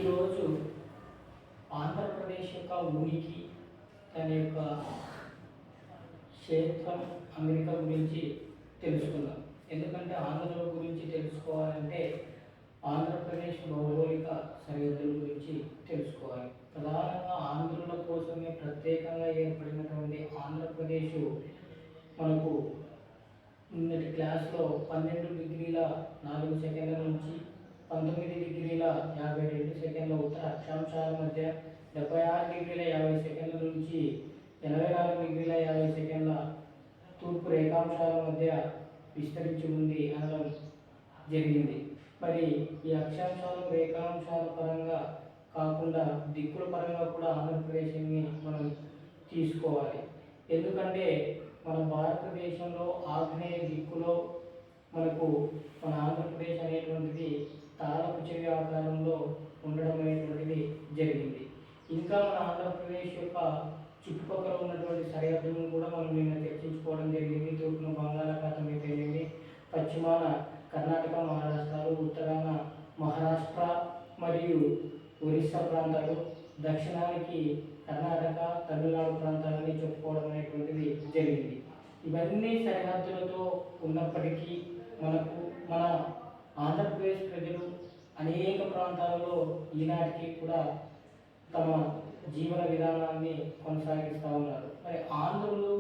ఈరోజు ఆంధ్రప్రదేశ్ యొక్క ఉనికి, దాని యొక్క క్షేత్రం అమెరికా గురించి తెలుసుకుందాం. ఎందుకంటే ఆంధ్ర గురించి తెలుసుకోవాలంటే ఆంధ్రప్రదేశ్ భౌగోళిక సరిహద్దుల గురించి తెలుసుకోవాలి. ప్రధానంగా ఆంధ్రుల కోసమే ప్రత్యేకంగా ఏర్పడినటువంటి ఆంధ్రప్రదేశ్ మనకు నిన్నటి క్లాస్లో 12 డిగ్రీల 4 సెకండ్ల నుంచి 19 డిగ్రీల 52 సెకండ్ల ఉత్తర అక్షాంశాల మధ్య, 76 డిగ్రీల 50 సెకండ్ల నుంచి 84 డిగ్రీల 50 సెకండ్ల తూర్పు రేఖాంశాల మధ్య విస్తరించి ఉంది అనడం జరిగింది. మరి ఈ అక్షాంశాలు రేఖాంశాల పరంగా కాకుండా దిక్కుల పరంగా కూడా ఆంధ్రప్రదేశ్ని మనం తీసుకోవాలి. ఎందుకంటే మన భారతదేశంలో ఆగ్నేయ దిక్కులో మనకు మన ఆంధ్రప్రదేశ్ అనేటువంటిది తాళపు చెవి ఆకారంలో ఉండడం అనేటువంటిది జరిగింది. ఇంకా మన ఆంధ్రప్రదేశ్ యొక్క చుట్టుపక్కల ఉన్నటువంటి సరిహద్దులను కూడా మనం నిన్న చర్చించుకోవడం జరిగింది. తూర్పున బంగాళాఖాతం అయితేనేమి, పశ్చిమాన కర్ణాటక, మహారాష్ట్రాలు, ఉత్తరాన మహారాష్ట్ర మరియు ఒరిస్సా ప్రాంతాలు, దక్షిణానికి కర్ణాటక, తమిళనాడు ప్రాంతాలని చెప్పుకోవడం అనేటువంటిది జరిగింది. ఇవన్నీ సరిహద్దులతో ఉన్నప్పటికీ మన ఆంధ్రప్రదేశ్ ప్రజలు అనేక ప్రాంతాలలో ఈనాటికి కూడా తమ జీవన విధానాన్ని కొనసాగిస్తూ ఉన్నారు. మరి ఆంధ్రులు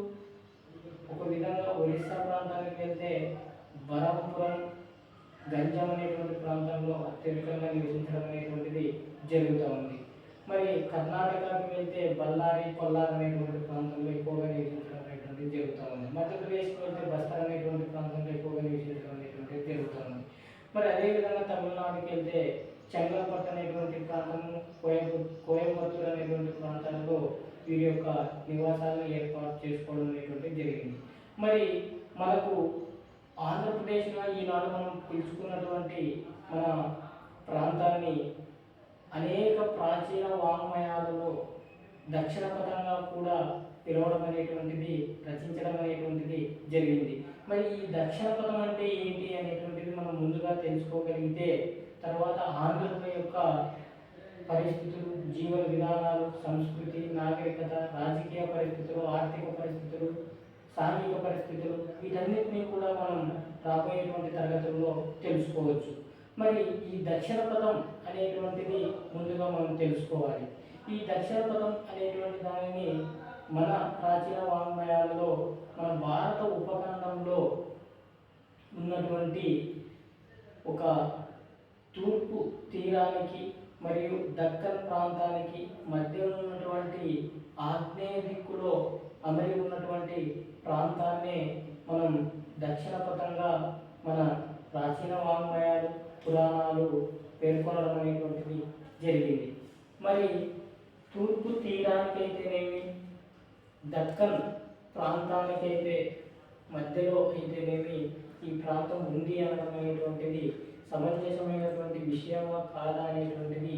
ఒక విధంగా ఒరిస్సా ప్రాంతానికి వెళ్తే బరంపురం, గంజం అనేటువంటి ప్రాంతంలో అత్యధికంగా నివసించడం అనేటువంటిది జరుగుతూ ఉంది. మరి కర్ణాటకకి వెళ్తే బళ్ళారి, కొల్లార్ అనేటువంటి ప్రాంతంలో ఎక్కువగా నివసించడం అనేటువంటిది జరుగుతూ ఉంది. మధ్యప్రదేశ్కి వెళ్తే బస్తర్ అనేటువంటి ప్రాంతంలో ఎక్కువగా నివసించడం అనేటువంటిది జరుగుతూ ఉంది. మరి అదేవిధంగా తమిళనాడుకి వెళ్తే చెంగల్పట్టు అనేటువంటి ప్రాంతము, కోయంబత్తూరు అనేటువంటి ప్రాంతాల్లో వీరి యొక్క నివాసాలను ఏర్పాటు చేసుకోవడం అనేటువంటిది జరిగింది. మరి మనకు ఆంధ్రప్రదేశ్లో ఈనాడు మనం పిలుచుకున్నటువంటి మన ప్రాంతాన్ని అనేక ప్రాచీన వాంగ్మయాలలో దక్షిణ పథంగా కూడా పిలవడం అనేటువంటిది, రచించడం అనేటువంటిది జరిగింది. మరి ఈ దక్షిణ పథం అంటే ఏంటి అనేటువంటిది మనం ముందుగా తెలుసుకోగలిగితే తర్వాత ఆంధ్రుల యొక్క పరిస్థితులు, జీవన విధానాలు, సంస్కృతి, నాగరికత, రాజకీయ పరిస్థితులు, ఆర్థిక పరిస్థితులు, సాంఘిక పరిస్థితులు, వీటన్నిటినీ కూడా మనం రాబోయేటువంటి తరగతుల్లో తెలుసుకోవచ్చు. మరి ఈ దక్షిణ పథం అనేటువంటిది ముందుగా మనం తెలుసుకోవాలి. ఈ దక్షిణ పథం అనేటువంటి దానిని మన ప్రాచీన వాంగ్మయాలలో మన భారత ఉపఖండంలో ఉన్నటువంటి ఒక తూర్పు తీరానికి మరియు దక్కన్ ప్రాంతానికి మధ్య ఉన్నటువంటి ఆగ్నేయ దిక్కులో అమరి ఉన్నటువంటి ప్రాంతాన్నే మనం దక్షిణ పథంగా మన ప్రాచీన వాంగ్మయాలు, పురాణాలు పేర్కొనడం అనేటువంటిది జరిగింది. మరి తూర్పు తీరానికైతేనేమి, దక్కన్ ప్రాంతానికైతే మధ్యలో అయితేనేమి ఈ ప్రాంతం ఉంది అనడం అనేటువంటిది సమంజసమైనటువంటి విషయమా కాదా అనేటువంటిది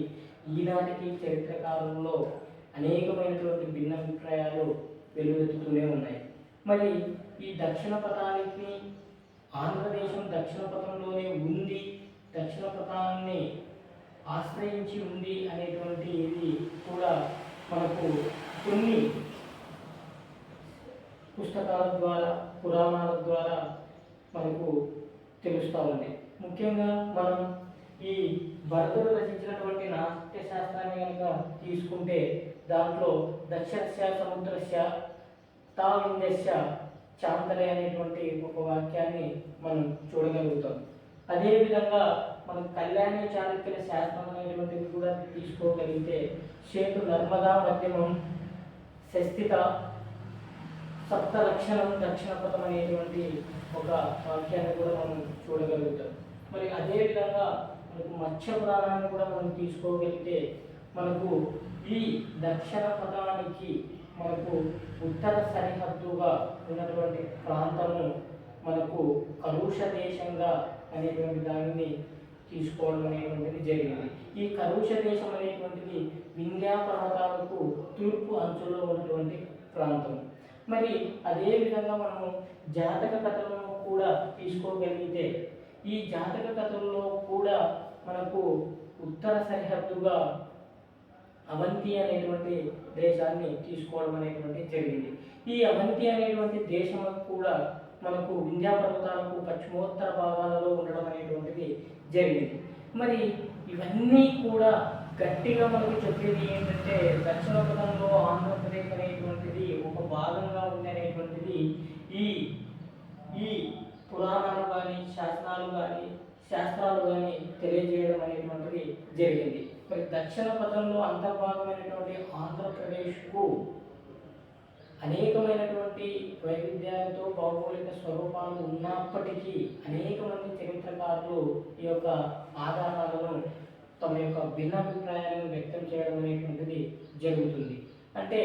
ఈనాటికి చరిత్రకారుల్లో అనేకమైనటువంటి భిన్నాభిప్రాయాలు వెలువెత్తుతూనే ఉన్నాయి. మరి ఈ దక్షిణ పథానికి ఆంధ్రదేశం దక్షిణ పథంలోనే ఉంది, దక్షిణ పథాన్ని ఆశ్రయించి ఉంది అనేటువంటి ఇది కూడా మనకు కొన్ని పుస్తకాల ద్వారా, పురాణాల ద్వారా మనకు తెలుస్తూ ఉంది. ముఖ్యంగా మనం ఈ భరతుడు రచించినటువంటి నాట్య శాస్త్రాన్ని కనుక తీసుకుంటే దాంట్లో దక్షస్య సముద్రస్య తావిందస్య చాంతలే అనేటువంటి ఒక వాక్యాన్ని మనం చూడగలుగుతాం. అదేవిధంగా మనం కళ్యాణి చాళుక్యుల శాస్త్రం అనేటువంటిది కూడా తీసుకోగలిగితే శేతు నర్మదా మధ్యమం శస్థిత సప్త లక్షణం దక్షిణ పథం అనేటువంటి ఒక వాక్యాన్ని కూడా మనం చూడగలుగుతాం. మరి అదేవిధంగా మనకు మత్స్య పురాణాన్ని కూడా మనం తీసుకోగలిగితే మనకు ఈ దక్షిణ పథానికి మనకు ఉత్తర సరిహద్దుగా ఉన్నటువంటి ప్రాంతము మనకు కలుష దేశంగా అనేటువంటి దానిని తీసుకోవడం అనేటువంటిది జరిగింది. ఈ కలుష దేశం అనేటువంటిది వింధ్యా పర్వతాలకు తూర్పు అంచుల్లో ఉన్నటువంటి ప్రాంతం. మరి అదేవిధంగా మనము జాతక కథలను కూడా తీసుకోగలిగితే ఈ జాతక కథల్లో కూడా మనకు ఉత్తర సరిహద్దుగా అవంతి అనేటువంటి దేశాన్ని తీసుకోవడం అనేటువంటి జరిగింది. ఈ అవంతి అనేటువంటి దేశం కూడా మనకు వింధ్యా పర్వతాలకు పశ్చిమోత్తర భాగాలలో ఉండడం అనేటువంటిది జరిగింది. మరి ఇవన్నీ కూడా గట్టిగా మనకు చెప్పేది ఏంటంటే దక్షిణ పథంలో ఆంధ్రప్రదేశ్ అనేటువంటిది ఒక భాగంగా ఉంది అనేటువంటిది ఈ ఈ పురాణాలు కానీ శాస్త్రాలు కానీ తెలియజేయడం అనేటువంటిది జరిగింది. మరి దక్షిణ పథంలో అంతర్భాగమైనటువంటి ఆంధ్రప్రదేశ్కు అనేకమైనటువంటి వైవిధ్యాలతో భౌగోళిక స్వరూపాలు ఉన్నప్పటికీ అనేక మంది చరిత్రకారులు ఈ యొక్క ఆధారాలను తమ యొక్క భిన్నాభిప్రాయాలను వ్యక్తం చేయడం అనేటువంటిది జరుగుతుంది. అంటే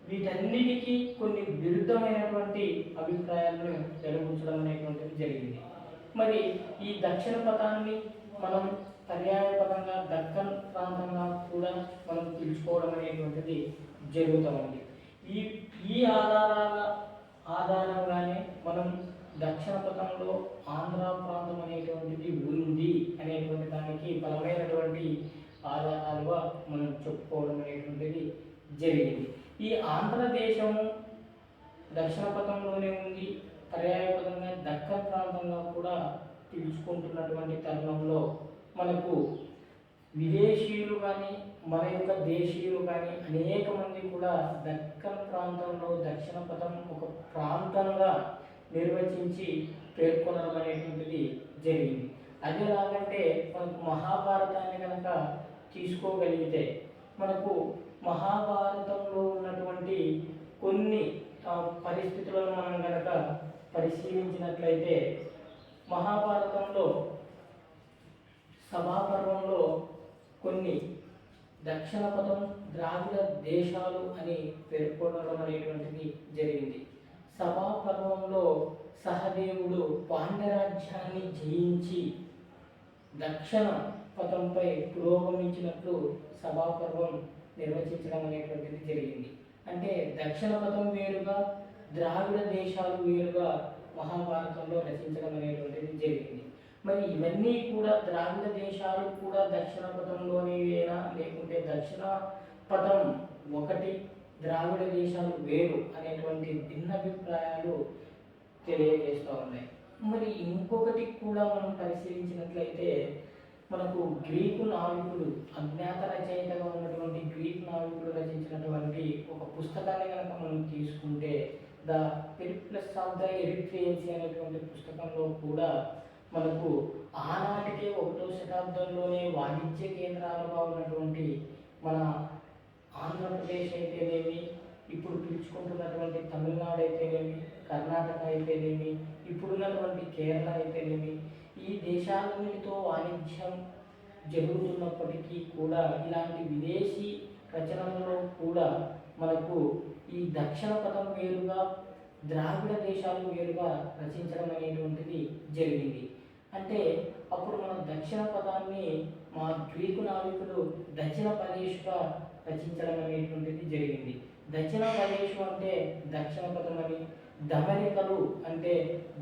వీటన్నిటికీ కొన్ని విరుద్ధమైనటువంటి అభిప్రాయాలను వెలువరించడం అనేటువంటిది జరిగింది. మరి ఈ దక్షిణ పథాన్ని మనం పర్యాయపదంగా దక్కన్ ప్రాంతంగా కూడా మనం పిలుచుకోవడం అనేటువంటిది జరుగుతుంది. ఈ ఈ ఆధారంగానే మనం దక్షిణ పథంలో ఆంధ్ర ప్రాంతం అనేటువంటిది ఉంది అనేటువంటి దానికి బలమైనటువంటి ఆధారాలుగా మనం చెప్పుకోవడం అనేటువంటిది జరిగింది. ఈ ఆంధ్రదేశము దక్షిణ పథంలోనే ఉంది, పర్యాయపదంగా దక్కన్ ప్రాంతంగా కూడా పిలుచుకుంటున్నటువంటి తరుణంలో మనకు విదేశీయులు కానీ మన యొక్క దేశీయులు కానీ అనేక మంది కూడా దక్కన్ ప్రాంతంలో దక్షిణ పథం ఒక ప్రాంతంగా నిర్వచించి పేర్కొనడం అనేటువంటిది జరిగింది. అదేలాగంటే మనకు మహాభారతాన్ని కనుక తీసుకోగలిగితే మనకు మహాభారతంలో ఉన్నటువంటి కొన్ని పరిస్థితులను మనం కనుక పరిశీలించినట్లయితే మహాభారతంలో సభాపర్వంలో కొన్ని దక్షిణ పథం ద్రావిడ దేశాలు అని పేర్కొనడం అనేటువంటిది జరిగింది. సభాపర్వంలో సహదేవుడు పాండ్యరాజ్యాన్ని జయించి దక్షిణ పథంపై పురోగమించినట్లు సభాపర్వం నిర్వచించడం అనేటువంటిది జరిగింది. అంటే దక్షిణ పథం వేరుగా ద్రావిడ దేశాలు వేరుగా మహాభారతంలో రచించడం అనేటువంటిది జరిగింది. మరి ఇవన్నీ కూడా ద్రావిడ దేశాలు కూడా దక్షిణ పథంలోనేనా లేకుంటే దక్షిణ పథం ఒకటి ద్రావిడ దేశాలు వేరు అనేటువంటి భిన్నాభిప్రాయాలు తెలియజేస్తూ ఉన్నాయి. మరి ఇంకొకటి కూడా మనం పరిశీలించినట్లయితే మనకు గ్రీకు నావికుడు అజ్ఞాత రచయితగా ఉన్నటువంటి గ్రీకు నావికుడు రచించినటువంటి ఒక పుస్తకాన్ని కనుక మనం తీసుకుంటే ద పెరిప్లస్ ఆఫ్ ద ఎరిట్రియన్సీ అనేటువంటి పుస్తకంలో కూడా మనకు ఆనాటికే 1వ శతాబ్దంలోనే వాణిజ్య కేంద్రాలుగా ఉన్నటువంటి మన ఆంధ్రప్రదేశ్ అయితేనేమి, ఇప్పుడు పిలుచుకుంటున్నటువంటి తమిళనాడు అయితేనేమి, కర్ణాటక అయితేనేమి, ఇప్పుడున్నటువంటి కేరళ అయితేనేమి, ఈ దేశాలన్నిటితో వాణిజ్యం జరుగుతున్నప్పటికీ కూడా ఇలాంటి విదేశీ రచనలలో కూడా మనకు ఈ దక్షిణ పథం వేరుగా ద్రావిడ దేశాలు వేరుగా రచించడం అనేటువంటిది జరిగింది. అంటే అప్పుడు మనం దక్షిణ పదాన్ని మా గ్రీకు నావికులు దక్షిణ ప్రదేశ్గా రచించడం అనేటువంటిది జరిగింది. దక్షిణ ప్రదేశం అంటే దక్షిణ పదం అని, దమనికలు అంటే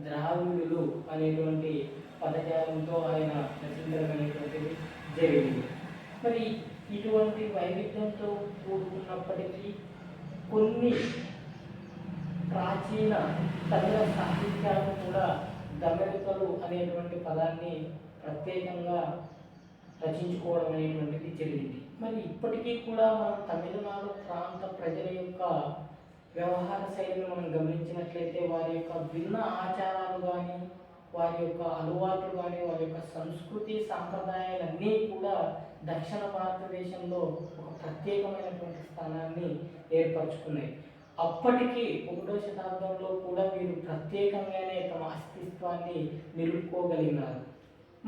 ద్రావిడులు అనేటువంటి పదజాలంతో ఆయన రచించడం అనేటువంటిది జరిగింది. మరి ఇటువంటి వైవిధ్యంతో కూడుకున్నప్పటికీ కొన్ని ప్రాచీన తమిళ సాహిత్యాలు కూడా దమనికలు అనేటువంటి పదాన్ని ప్రత్యేకంగా రచించుకోవడం అనేటువంటిది జరిగింది. మరి ఇప్పటికీ కూడా మనం తమిళనాడు ప్రాంత ప్రజల యొక్క వ్యవహార శైలిని మనం గమనించినట్లయితే వారి యొక్క భిన్న ఆచారాలు కానీ, వారి యొక్క అలవాట్లు కానీ, వారి యొక్క సంస్కృతి సాంప్రదాయాలన్నీ కూడా దక్షిణ భారతదేశంలో ఒక ప్రత్యేకమైనటువంటి స్థానాన్ని ఏర్పరచుకున్నాయి. అప్పటికి 1వ శతాబ్దంలో కూడా వీరు ప్రత్యేకంగానే తమ అస్తిత్వాన్ని నిలుపుకోగలిగినారు.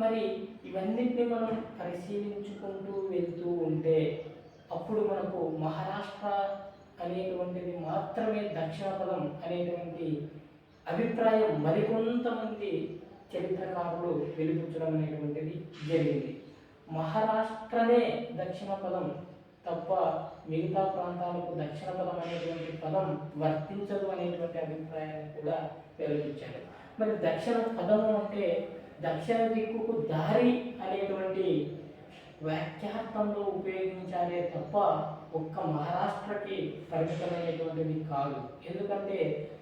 మరి ఇవన్నిటిని మనం పరిశీలించుకుంటూ వెళ్తూ ఉంటే అప్పుడు మనకు మహారాష్ట్ర అనేటువంటిది మాత్రమే దక్షిణ పదం అనేటువంటి అభిప్రాయం మరికొంతమంది చరిత్రకారులు వెలిపించడం అనేటువంటిది జరిగింది. మహారాష్ట్రనే దక్షిణ పదం తప్ప మిగతా ప్రాంతాలకు దక్షిణ పదం అనేటువంటి పదం వర్తించదు అనేటువంటి అభిప్రాయాన్ని కూడా వెలిపించారు. మరి దక్షిణ పదము అంటే దక్షిణ దిక్కుకు దారి అనేటువంటి వాక్యార్థంలో ఉపయోగించాలే తప్ప ఒక్క మహారాష్ట్రకి పరిమితమైనటువంటిది కాదు. ఎందుకంటే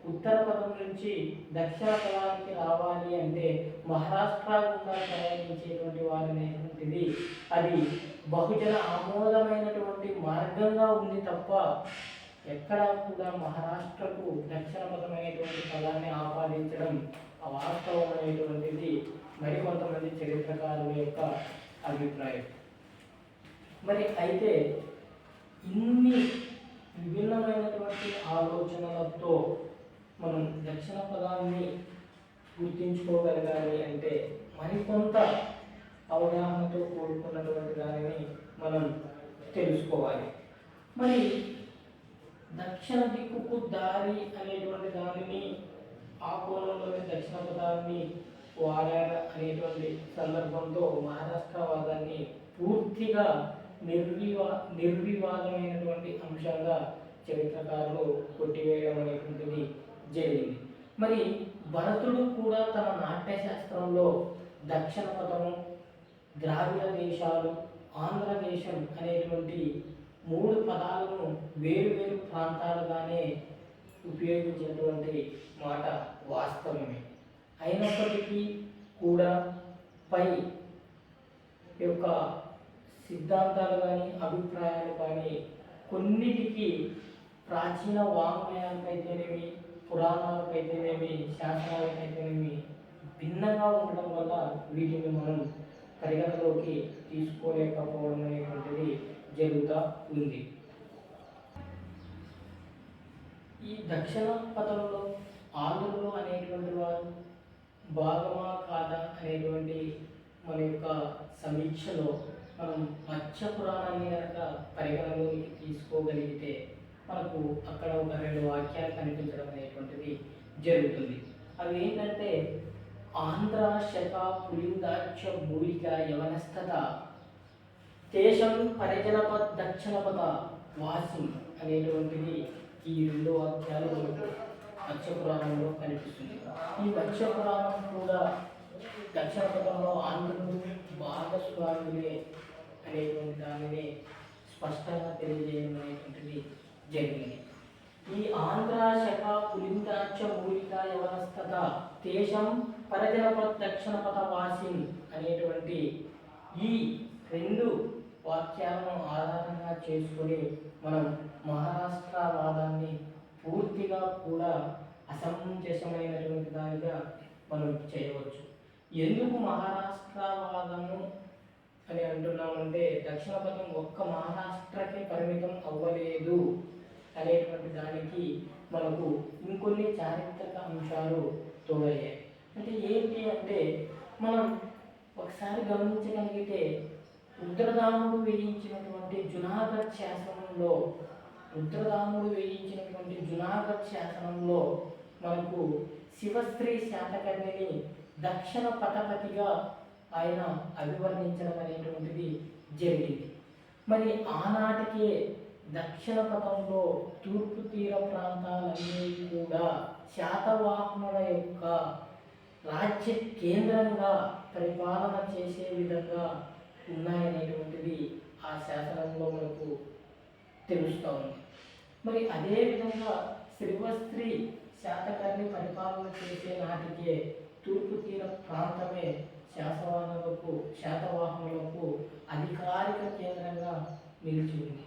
ఉత్తర పదం నుంచి దక్షిణ పదానికి రావాలి అంటే మహారాష్ట్ర గుండా ప్రయాణించేటువంటి వారనేటువంటిది అది బహుజన ఆమోదమైనటువంటి మార్గంగా ఉంది తప్ప ఎక్కడా కూడా మహారాష్ట్రకు దక్షిణ పదమైనటువంటి పదాన్ని ఆపాదించడం అవాస్తవం అనేటువంటిది మరికొంతమంది చరిత్రకారుల యొక్క అభిప్రాయం. మరి అయితే ఇన్ని విభిన్నమైనటువంటి ఆలోచనలతో మనం దక్షిణ పదాన్ని గుర్తించుకోగలగాలి అంటే మరికొంత అవగాహనతో కూడుకున్నటువంటి దానిని మనం తెలుసుకోవాలి. మరి దక్షిణ దిక్కుకు దారి అనేటువంటి దానిని ఆ కోణంలోని దక్షిణ పదాన్ని వాడారు అనేటువంటి సందర్భంతో మహారాష్ట్రవాదాన్ని పూర్తిగా నిర్వివాదమైనటువంటి అంశంగా చరిత్రకారులు కొట్టివేయడం అనేటువంటిది జరిగింది. మరి భరతుడు కూడా తన నాట్యశాస్త్రంలో దక్షిణ పదము, ద్రావిడ దేశాలు, ఆంధ్రదేశం అనేటువంటి 3 పదాలను వేరు ప్రాంతాలుగానే ఉపయోగించినటువంటి మాట వాస్తవమే. అయినప్పటికీ కూడా పై యొక్క సిద్ధాంతాలు కానీ అభిప్రాయాలు కానీ కొన్నిటికి ప్రాచీన వాంగ్మయాలకైతేనేమి, పురాణాలకైతేనేమి, శాస్త్రాలకైతేనేమి భిన్నంగా ఉండడం వల్ల వీటిని మనం పరిగణలోకి తీసుకోలేకపోవడం అనేటువంటిది జరుగుతూ ఉంది. ఈ దక్షిణ పదంలో ఆంధ్రులు అనేటువంటి వారు భాగమా కాదా అనేటువంటి మన యొక్క సమీక్షలో మనం మత్స్య పురాణాన్ని కనుక పరిగణలోకి తీసుకోగలిగితే మనకు అక్కడ ఒక 2 వాక్యాలు కనిపించడం అనేటువంటిది జరుగుతుంది. అవి ఏంటంటే ఆంధ్ర శక పులిందాక్ష మూలిక యవనస్థత తేషం పరిజనపద దక్షిణపద వాసి అనేటువంటిది ఈ 2 వాక్యాలు మత్స్య పురాణంలో కనిపిస్తుంది. ఈ మత్స్య పురాణం కూడా దక్షిణ పదంలో ఆంధ్రులు భాగస్వాములే అనేటువంటి దానిని స్పష్టంగా తెలియజేయడం అనేటువంటిది జరిగింది. ఈ ఆంధ్ర శక పులిందాక్ష మూలిక యవనస్థత తేషం పరిజనపద దక్షిణపద వాసిన్ అనేటువంటి ఈ 2 వాక్యాలను ఆధారంగా చేసుకొని మనం మహారాష్ట్రవాదాన్ని పూర్తిగా కూడా అసమంజసమైనటువంటి దానిగా మనం చేయవచ్చు. ఎందుకు మహారాష్ట్రవాదము అని అంటున్నామంటే దక్షిణ పదం ఒక్క మహారాష్ట్రకే పరిమితం అవ్వలేదు అనేటువంటి దానికి మనకు ఇంకొన్ని చారిత్రక అంశాలు తోడయ్యాయి. అంటే ఏంటి అంటే మనం ఒకసారి గమనించగలిగితే రుద్రదాముడు వేయించినటువంటి జునాగఢ్ శాసనంలో మనకు శివశ్రీ శాతకర్ణిని దక్షిణ పథపతిగా ఆయన అభివర్ణించడం అనేటువంటిది జరిగింది. మరి ఆనాటికే దక్షిణ పథంలో తూర్పు తీర ప్రాంతాలన్నీ కూడా శాతవాహనుల యొక్క రాజ్య కేంద్రంగా పరిపాలన చేసే విధంగా ఉన్నాయనేటువంటిది ఆ శాసనంలో మనకు తెలుస్తూ ఉంది. మరి అదేవిధంగా శ్రీవస్త్రి శాతకర్ణి పరిపాలన చేసే నాటికే తూర్పు తీర ప్రాంతమే శాతవాహనులకు అధికారిక కేంద్రంగా నిలిచి ఉంది.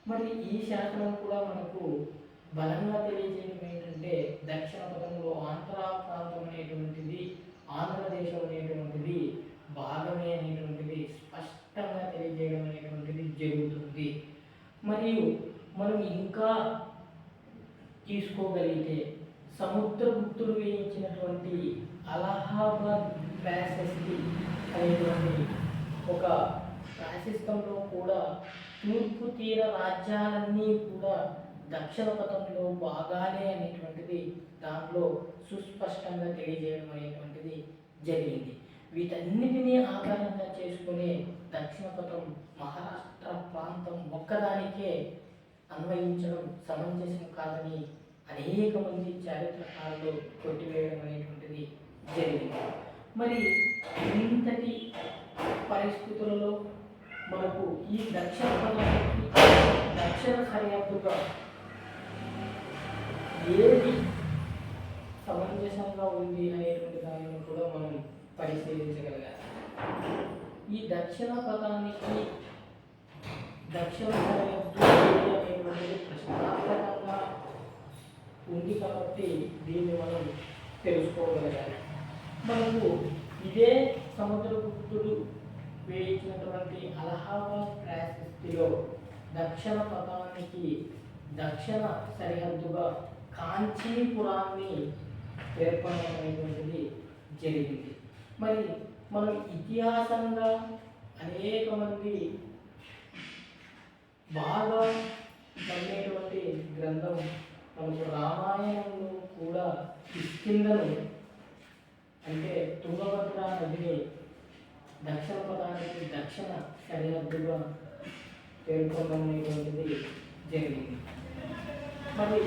మరి ఈ శాసనం కూడా మనకు బలంగా తెలియజేయడం ఏంటంటే దక్షిణ పదంలో ఆంధ్ర ప్రాంతం అనేటువంటిది, ఆంధ్రదేశం అనేటువంటిది భాగమే అనేటువంటిది స్పష్టంగా తెలియజేయడం అనేటువంటిది జరుగుతుంది. మరియు మనం ఇంకా తీసుకోగలిగితే సముద్రగుప్తుడు వేయించినటువంటి అలహాబాద్ ప్రాశస్తి అనేటువంటి ఒక ప్రాశస్తంలో కూడా తూర్పు తీర రాజ్యాలన్నీ కూడా దక్షిణ పథంలో భాగాలే అనేటువంటిది దాంట్లో సుస్పష్టంగా తెలియజేయడం అనేటువంటిది జరిగింది. వీటన్నిటినీ ఆధారంగా చేసుకునే దక్షిణ పథం మహారాష్ట్ర ప్రాంతం ఒక్కదానికే అన్వయించడం సమంజసం కాదని అనేక మంది చారిత్రకారులు కొట్టివేయడం అనేటువంటిది జరిగింది. మరి ఇంతటి పరిస్థితులలో మనకు ఈ దక్షిణ పదానికి దక్షిణ సరిహద్దుగా ఏది సమంజసంగా ఉంది అనేటువంటి దానిని కూడా మనం పరిశీలించగలగాలి. ఈ దక్షిణ పదానికి దక్షిణ సరిహద్దు అనేటువంటిది ప్రశ్నార్థకంగా ఉంది కాబట్టి దీన్ని మనం తెలుసుకోగలగాలి. మనకు ఇదే సముద్రగుప్తుడు వేయించినటువంటి అలహాబాద్ ప్రాశస్తిలో దక్షిణ పదానికి దక్షిణ సరిహద్దుగా కాంచీపురాన్ని పేర్కొనడం అనేటువంటిది జరిగింది. మరి మనం ఇతిహాసంగా అనేక మంది బాగా నమ్మేటువంటి గ్రంథం మనకు రామాయణంలో కూడా కిష్కింధను అంటే తుంగభద్ర నదిని దక్షిణ పదానికి దక్షిణ సరిహద్దుగా పేర్కొనడం అనేటువంటిది జరిగింది. మరి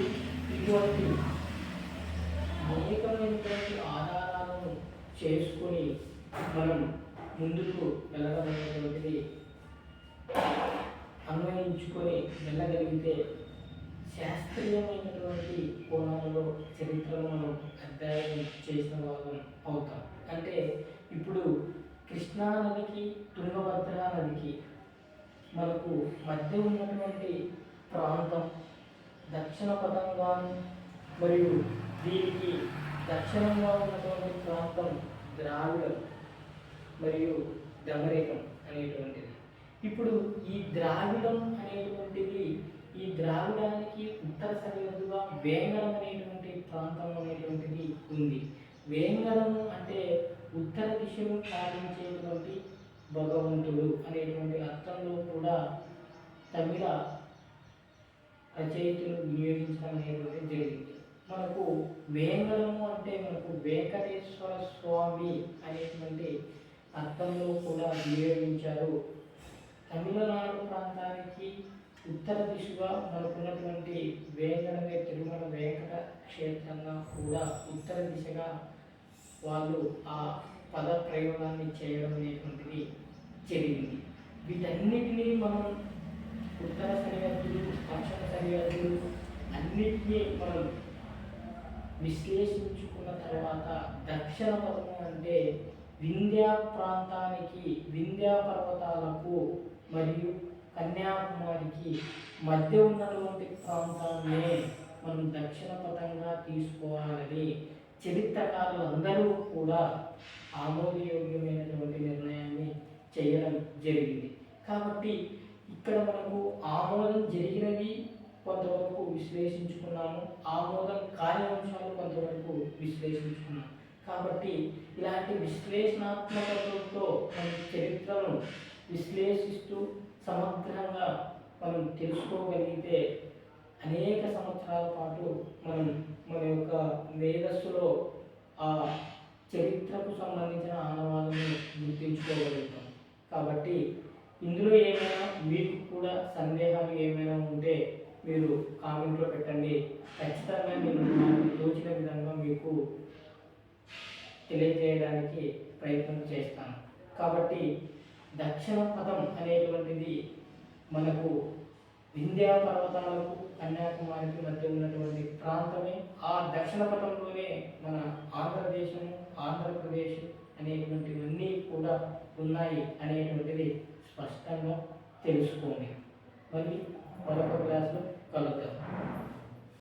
ఇటువంటి అనేకమైనటువంటి ఆధారాలను చేసుకొని మనం ముందుకు వెళ్ళడం అనేటువంటిది అన్వయించుకొని వెళ్ళగలిగితే శాస్త్రీయమైనటువంటి కోణంలో చరిత్రను మనం అధ్యయనం చేసిన వాళ్ళం అవుతాం. అంటే ఇప్పుడు కృష్ణా నదికి తుంగభద్ర నదికి మనకు మధ్య ఉన్నటువంటి ప్రాంతం దక్షిణ పదంగాను మరియు దీనికి దక్షిణంగా ఉన్నటువంటి ప్రాంతం ద్రావిడం మరియు దమరేకం అనేటువంటిది. ఇప్పుడు ఈ ద్రావిడం అనేటువంటిది ఈ ద్రావిడానికి ఉత్తర సరిహద్దుగా వేంగడం అనేటువంటి ప్రాంతం అనేటువంటిది ఉంది. వేంగడం అంటే ఉత్తర దిశను పాలించేటువంటి భగవంతుడు అనేటువంటి అర్థంలో కూడా తమిళ రచయితలు వినియోగించడం అనేటువంటి జరిగింది. మనకు వేంగడము అంటే మనకు వెంకటేశ్వర స్వామి అనేటువంటి అర్థంలో కూడా వినియోగించారు. తమిళనాడు ప్రాంతానికి ఉత్తర దిశగా మనకున్నటువంటి వేంగడమే తిరుమల వెంకట క్షేత్రంగా కూడా ఉత్తర దిశగా వాళ్ళు ఆ పద ప్రయోగాన్ని చేయడం అనేటువంటిది జరిగింది. వీటన్నిటినీ మనం ఉత్తర సరిహద్దులు దక్షిణ సరిహద్దులు అన్నిటినీ మనం విశ్లేషించుకున్న తర్వాత దక్షిణ పదము అంటే వింధ్యా ప్రాంతానికి వింధ్యా పర్వతాలకు మరియు కన్యాకుమారికి మధ్య ఉన్నటువంటి ప్రాంతాన్నే మనం దక్షిణ పథంగా తీసుకోవాలని చరిత్రకారులందరూ కూడా ఆమోదయోగ్యమైనటువంటి నిర్ణయాన్ని చేయడం జరిగింది. కాబట్టి ఇక్కడ మనకు ఆమోదం జరిగినవి కొంతవరకు విశ్లేషించుకున్నాము, ఆమోదం కాని అంశాలు కొంతవరకు విశ్లేషించుకున్నాము. కాబట్టి ఇలాంటి విశ్లేషణాత్మకతతో మనం చరిత్రను విశ్లేషిస్తూ సమగ్రంగా మనం తెలుసుకోగలిగితే అనేక సంవత్సరాల పాటు మనం మన యొక్క మేధస్సులో ఆ చరిత్రకు సంబంధించిన ఆనవాళ్ళను గుర్తించుకోగలుగుతాం. కాబట్టి ఇందులో ఏమైనా మీకు కూడా సందేహాలు ఏమైనా ఉంటే మీరు కామెంట్లో పెట్టండి. ఖచ్చితంగా నేను నాకు తోచిన విధంగా మీకు తెలియజేయడానికి ప్రయత్నం చేస్తాను. కాబట్టి దక్షిణ పదం అనేటువంటిది మనకు వింధ్యా పర్వతాలకు కన్యాకుమారికి మధ్య ఉన్నటువంటి ప్రాంతమే. ఆ దక్షిణ పథంలోనే మన ఆంధ్రదేశము ఆంధ్రప్రదేశ్ అనేటువంటివన్నీ కూడా ఉన్నాయి అనేటువంటిది స్పష్టంగా తెలుసుకోండి. మరి మరొక క్లాస్లో